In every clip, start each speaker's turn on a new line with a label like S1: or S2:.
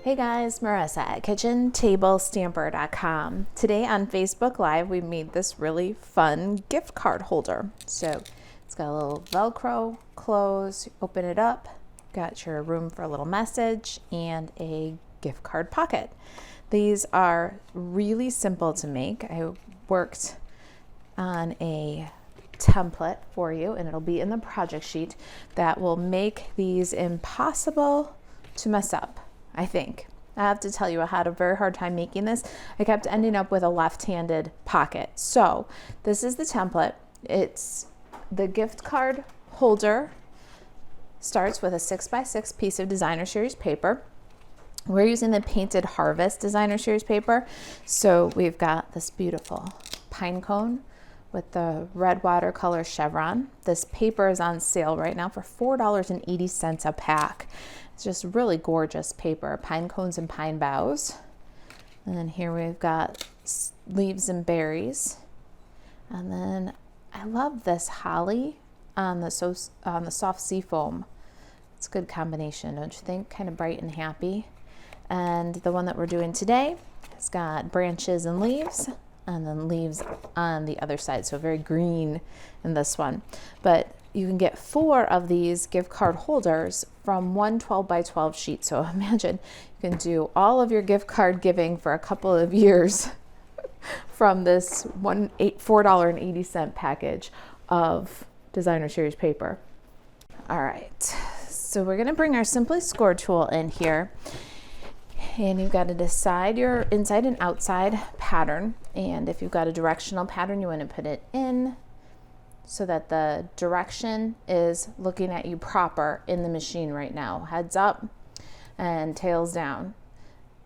S1: Hey guys, Marissa at KitchenTableStamper.com. Today on Facebook Live, we made this really fun gift card holder. So it's got a little Velcro close, open it up, got your room for a little message, and a gift card pocket. These are really simple to make. I worked on a template for you, and it'll be in the project sheet that will make these impossible to mess up. I think. I have to tell you, I had a very hard time making this. I kept ending up with a left-handed pocket. So this is the template. It's the gift card holder. Starts with a 6x6 piece of Designer Series paper. We're using the Painted Harvest Designer Series paper. So we've got this beautiful pine cone with the red watercolor chevron. This paper is on sale right now for $4.80 a pack. It's just really gorgeous paper, pine cones and pine boughs. And then here we've got leaves and berries. And then I love this holly on the soft sea foam. It's a good combination, don't you think? Kind of bright and happy. And the one that we're doing today has got branches and leaves, and then leaves on the other side. So very green in this one. But you can get 4 of these gift card holders from one 12x12 sheet. So imagine you can do all of your gift card giving for a couple of years from this $4.80 package of Designer Series paper. All right, so we're gonna bring our Simply Score tool in here. And you've got to decide your inside and outside pattern. And if you've got a directional pattern, you want to put it in so that the direction is looking at you proper in the machine right now. Heads up and tails down.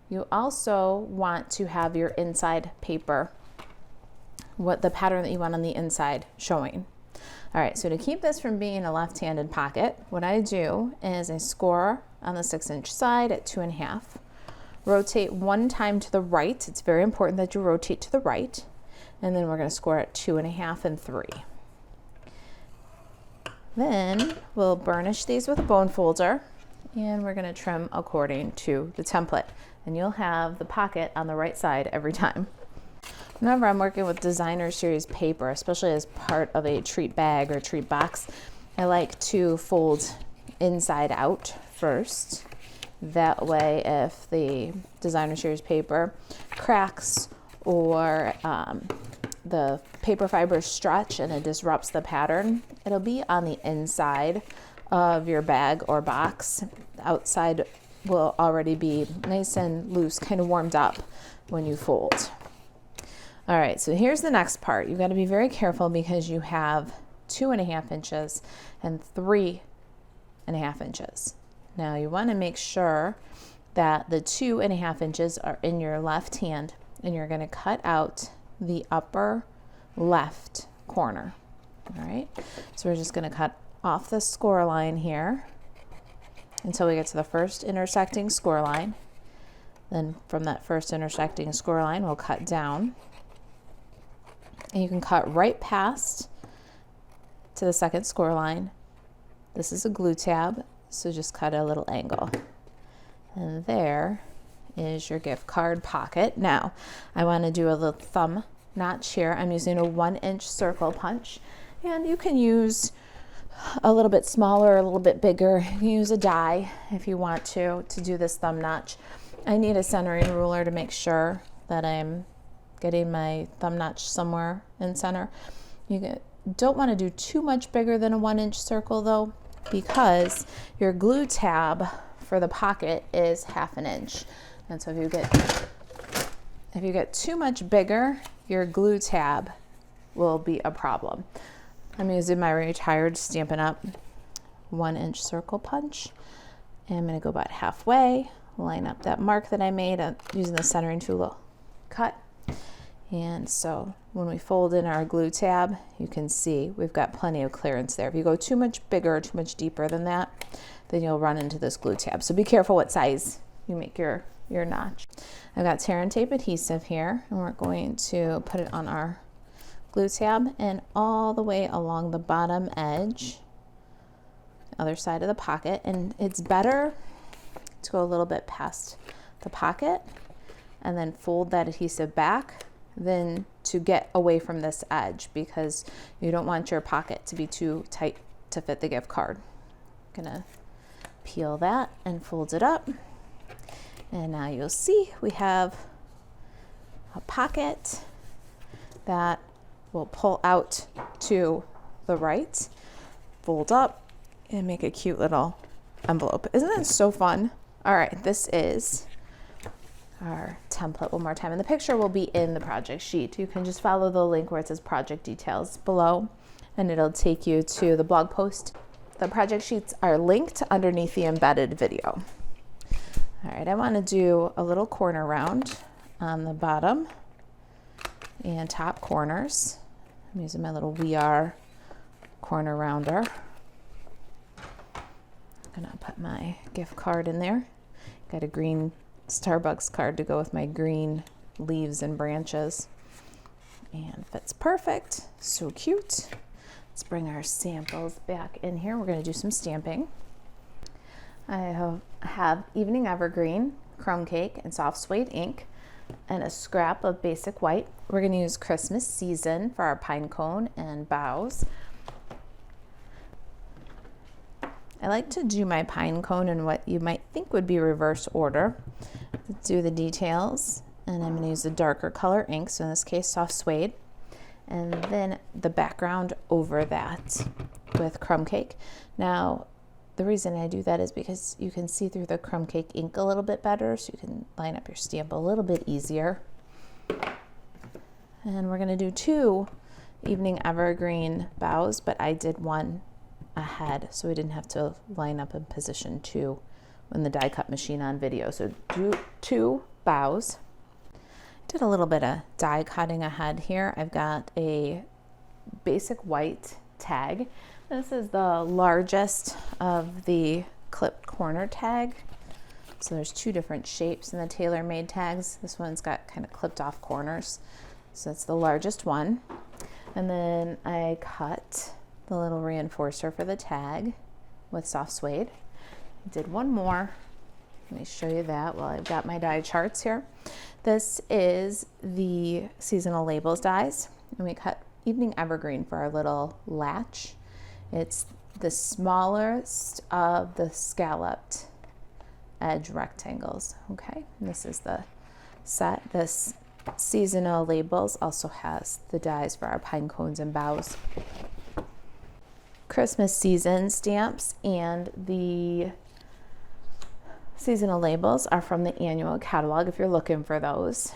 S1: You also want to have your inside paper, what the pattern that you want on the inside showing. All right, so to keep this from being a left-handed pocket, what I do is I score on the 6-inch side at 2.5. Rotate 1 time to the right. It's very important that you rotate to the right. And then we're going to score at 2.5 and 3. Then we'll burnish these with a bone folder, and we're going to trim according to the template. And you'll have the pocket on the right side every time. Whenever I'm working with Designer Series paper, especially as part of a treat bag or treat box, I like to fold inside out first. That way, if the Designer Series paper cracks or the paper fibers stretch and it disrupts the pattern, it'll be on the inside of your bag or box. The outside will already be nice and loose, kind of warmed up when you fold. All right, so here's the next part. You've got to be very careful because you have 2.5 inches and 3.5 inches. Now you want to make sure that the 2.5 inches are in your left hand, and you're going to cut out the upper left corner. All right, so we're just going to cut off the score line here until we get to the first intersecting score line. Then from that first intersecting score line, we'll cut down, and you can cut right past to the second score line. This is a glue tab, so just cut a little angle. And there is your gift card pocket. Now, I want to do a little thumb notch here. I'm using a 1-inch circle punch, and you can use a little bit smaller, a little bit bigger. You can use a die if you want to do this thumb notch. I need a centering ruler to make sure that I'm getting my thumb notch somewhere in center. You don't want to do too much bigger than a 1-inch circle though, because your glue tab for the pocket is 1/2 inch. And so if you get too much bigger, your glue tab will be a problem. I'm using my retired Stampin Up 1-inch circle punch. And I'm going to go about halfway, line up that mark that I made using the centering tool, cut. And so when we fold in our glue tab, you can see we've got plenty of clearance there. If you go too much bigger or too much deeper than that, then you'll run into this glue tab. So be careful what size you make your notch. I've got tear and tape adhesive here, and we're going to put it on our glue tab and all the way along the bottom edge, other side of the pocket. And it's better to go a little bit past the pocket and then fold that adhesive back, then to get away from this edge, because you don't want your pocket to be too tight to fit the gift card. I'm gonna peel that and fold it up. And now you'll see we have a pocket that will pull out to the right, fold up, and make a cute little envelope. Isn't that so fun? All right, this is our template one more time, and the picture will be in the project sheet. You can just follow the link where it says project details below, and it'll take you to the blog post. The project sheets are linked underneath the embedded video. All right, I want to do a little corner round on the bottom and top corners. I'm using my little We Are corner rounder. I'm gonna put my gift card in there. Got a green Starbucks card to go with my green leaves and branches, and fits perfect. So cute. Let's bring our samples back in here. We're going to do some stamping. I have Evening Evergreen, Crumb Cake, and Soft Suede ink, and a scrap of basic white. We're going to use Christmas Season for our pine cone and boughs. I like to do my pine cone in what you might think would be reverse order. Let's do the details, and I'm going to use a darker color ink, so in this case soft suede, and then the background over that with crumb cake. Now the reason I do that is because you can see through the crumb cake ink a little bit better, so you can line up your stamp a little bit easier. And we're going to do 2 Evening Evergreen boughs, but I did one ahead, so we didn't have to line up in position 2 when the die cut machine on video. So do 2 bows. Did a little bit of die cutting ahead here. I've got a basic white tag. This is the largest of the clipped corner tag. So there's 2 different shapes in the tailor-made tags. This one's got kind of clipped off corners, so it's the largest one. And then I cut the little reinforcer for the tag with soft suede. I did one more. Let me show you that while I've got my die charts here. This is the seasonal labels dies, and we cut Evening Evergreen for our little latch. It's the smallest of the scalloped edge rectangles. Okay, and this is the set. This seasonal labels also has the dies for our pine cones and boughs. Christmas season stamps and the seasonal labels are from the annual catalog if you're looking for those.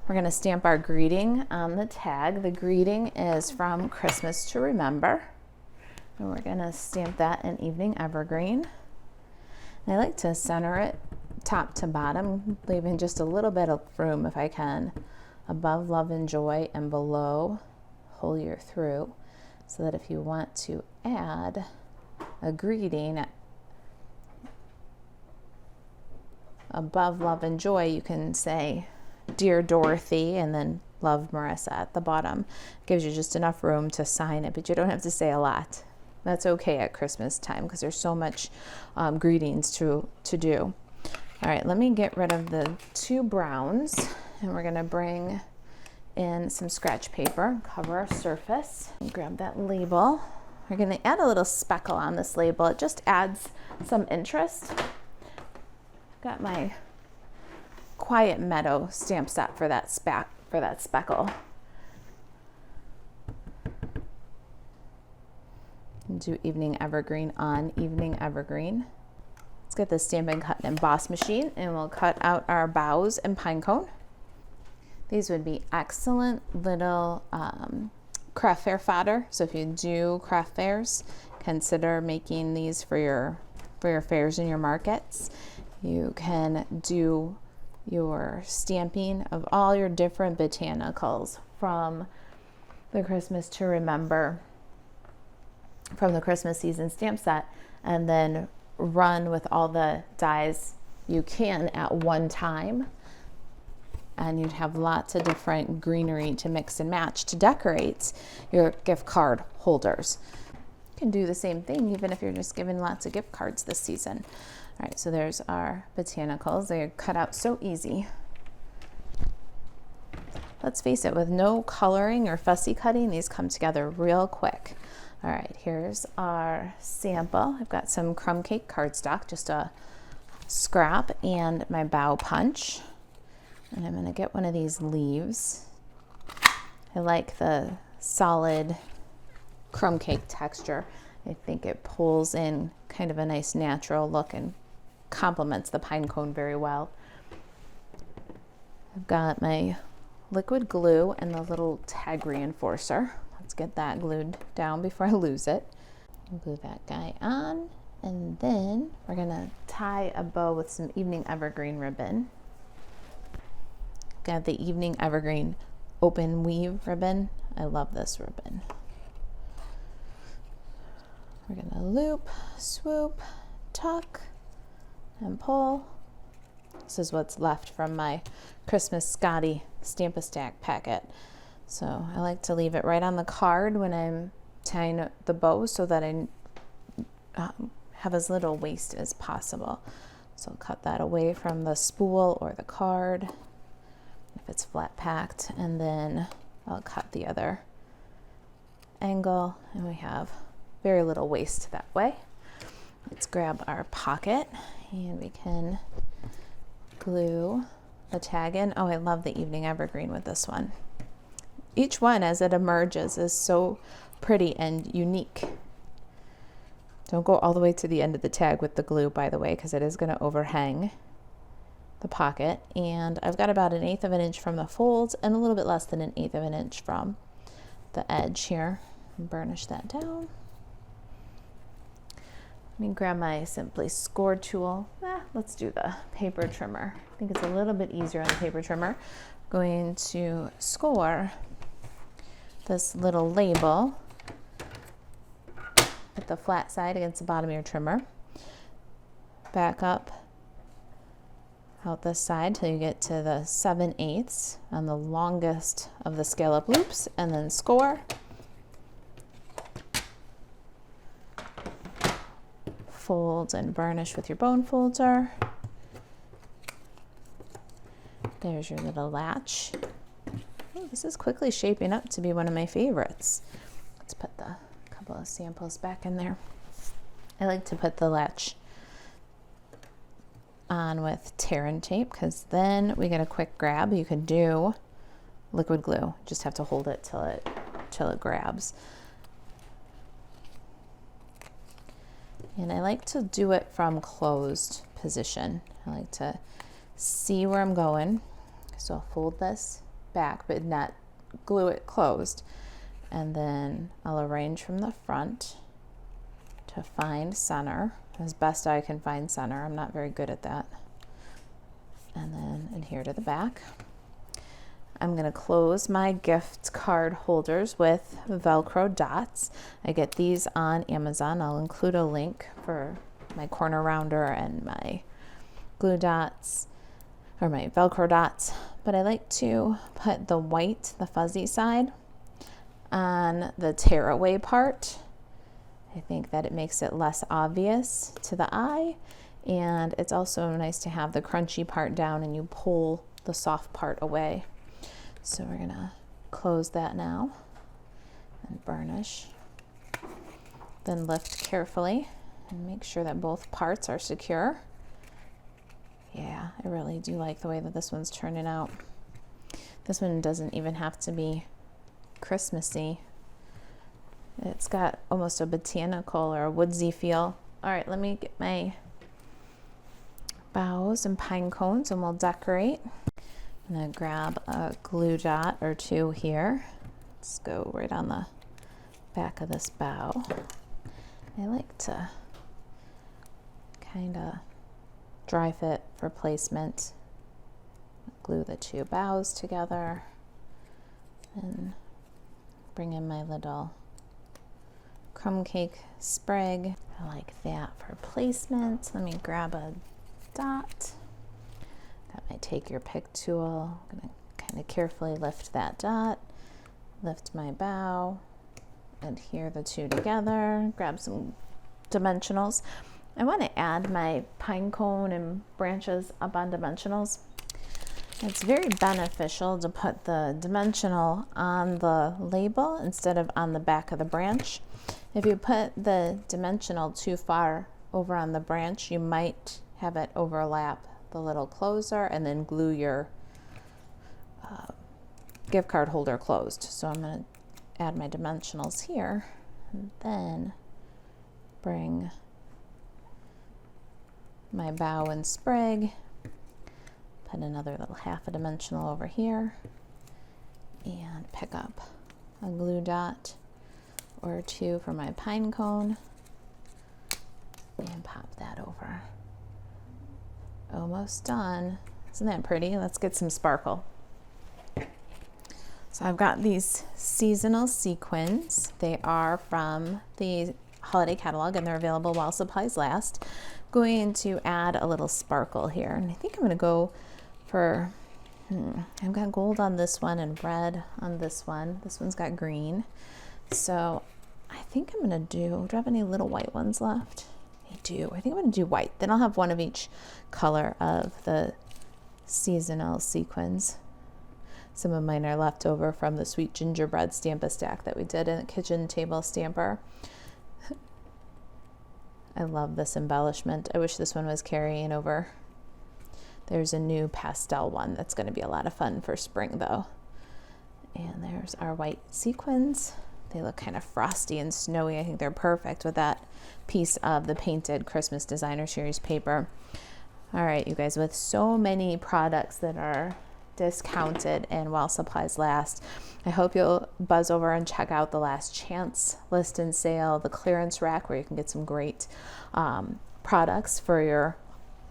S1: We're going to stamp our greeting on the tag. The greeting is from Christmas to Remember, and we're going to stamp that in Evening Evergreen. And I like to center it top to bottom, leaving just a little bit of room if I can above Love and Joy and below Whole Year Through, so that if you want to add a greeting above Love and Joy, you can say Dear Dorothy and then Love Marisa at the bottom. It gives you just enough room to sign it, but you don't have to say a lot. That's okay at Christmas time because there's so much greetings to do. All right, let me get rid of the 2 browns, and we're gonna bring in some scratch paper, cover our surface, and grab that label. We're gonna add a little speckle on this label. It just adds some interest. Got my Quiet Meadow stamp set for that speckle. And do Evening Evergreen on Evening Evergreen. Let's get the Stampin' Cut and Emboss machine, and we'll cut out our boughs and pine cone. These would be excellent little craft fair fodder. So if you do craft fairs, consider making these for your fairs and your markets. You can do your stamping of all your different botanicals from the Christmas to Remember, from the Christmas season stamp set, and then run with all the dies you can at one time. And you'd have lots of different greenery to mix and match to decorate your gift card holders. You can do the same thing even if you're just giving lots of gift cards this season. All right, so there's our botanicals. They're cut out so easy. Let's face it, with no coloring or fussy cutting, these come together real quick. All right, here's our sample. I've got some crumb cake cardstock, just a scrap, and my bow punch. And I'm gonna get one of these leaves. I like the solid crumb cake texture. I think it pulls in kind of a nice natural look and complements the pine cone very well. I've got my liquid glue and the little tag reinforcer. Let's get that glued down before I lose it. Glue that guy on, and then we're gonna tie a bow with some evening evergreen ribbon. Got the evening evergreen open weave ribbon. I love this ribbon. We're gonna loop, swoop, tuck, and pull. This is what's left from my Christmas Scotty Stamp-A-Stack packet. So I like to leave it right on the card when I'm tying the bow so that I have as little waste as possible. So I'll cut that away from the spool or the card if it's flat packed, and then I'll cut the other angle, and we have very little waste that way. Let's grab our pocket and we can glue the tag in. Oh, I love the evening evergreen with this one. Each one as it emerges is so pretty and unique. Don't go all the way to the end of the tag with the glue, by the way, because it is going to overhang the pocket. And I've got about 1/8 of an inch from the folds and a little bit less than 1/8 of an inch from the edge here. And burnish that down. Let me grab my Simply Score tool. Let's do the paper trimmer. I think it's a little bit easier on the paper trimmer. I'm going to score this little label with the flat side against the bottom of your trimmer. Back up out this side till you get to the 7/8 on the longest of the scallop loops, and then score. Fold and burnish with your bone folder. There's your little latch. Oh, this is quickly shaping up to be one of my favorites. Let's put the couple of samples back in there. I like to put the latch on with tear and tape because then we get a quick grab. You can do liquid glue. Just have to hold it till it grabs. And I like to do it from closed position. I like to see where I'm going. So I'll fold this back, but not glue it closed. And then I'll arrange from the front to find center, as best I can find center. I'm not very good at that. And then adhere to the back. I'm going to close my gift card holders with Velcro dots. I get these on Amazon. I'll include a link for my corner rounder and my glue dots, or my Velcro dots. But I like to put the white, the fuzzy side, on the tear away part. I think that it makes it less obvious to the eye, and it's also nice to have the crunchy part down and you pull the soft part away. So we're gonna close that now and burnish. Then lift carefully and make sure that both parts are secure. Yeah, I really do like the way that this one's turning out. This one doesn't even have to be Christmassy. It's got almost a botanical or a woodsy feel. All right, let me get my boughs and pine cones and we'll decorate. I'm gonna grab a glue dot or two here. Let's go right on the back of this bough. I like to kind of dry fit for placement. Glue the two boughs together and bring in my little crumb cake sprig. I like that for placement. Let me grab a dot. Got my take your pick tool. I'm gonna kind of carefully lift that dot, lift my bow, adhere the two together, grab some dimensionals. I want to add my pine cone and branches up on dimensionals. It's very beneficial to put the dimensional on the label instead of on the back of the branch. If you put the dimensional too far over on the branch, you might have it overlap the little closer and then glue your gift card holder closed. So I'm going to add my dimensionals here and then bring my bow and sprig, put another little half a dimensional over here, and pick up a glue dot or two for my pine cone and pop that over. Almost done. Isn't that pretty? Let's get some sparkle. So I've got these seasonal sequins. They are from the holiday catalog and they're available while supplies last. Going to add a little sparkle here, and I think I'm going to go for I've got gold on this one and red on this one. This one's got green, so I think I'm going to do I have any little white ones left? I do. I think I'm going to do white. Then I'll have one of each color of the seasonal sequins. Some of mine are left over from the sweet gingerbread Stamp-A-Stack that we did in the kitchen table stamper. I love this embellishment. I wish this one was carrying over. There's a new pastel one that's going to be a lot of fun for spring though. And there's our white sequins. They look kind of frosty and snowy. I think they're perfect with that piece of the painted Christmas Designer Series paper. All right, you guys, with so many products that are discounted and while supplies last, I hope you'll buzz over and check out the last chance list and sale, the clearance rack, where you can get some great products for your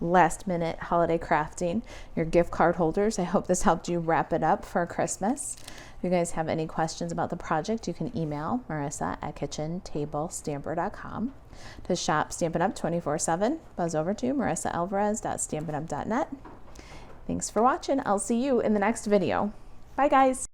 S1: last minute holiday crafting, your gift card holders. I hope this helped you wrap it up for Christmas. If you guys have any questions about the project, you can email Marisa at kitchentablestamper.com. To shop Stampin' Up 24/7, buzz over to marisaalvarez.stampinup.net. Thanks for watching. I'll see you in the next video. Bye, guys.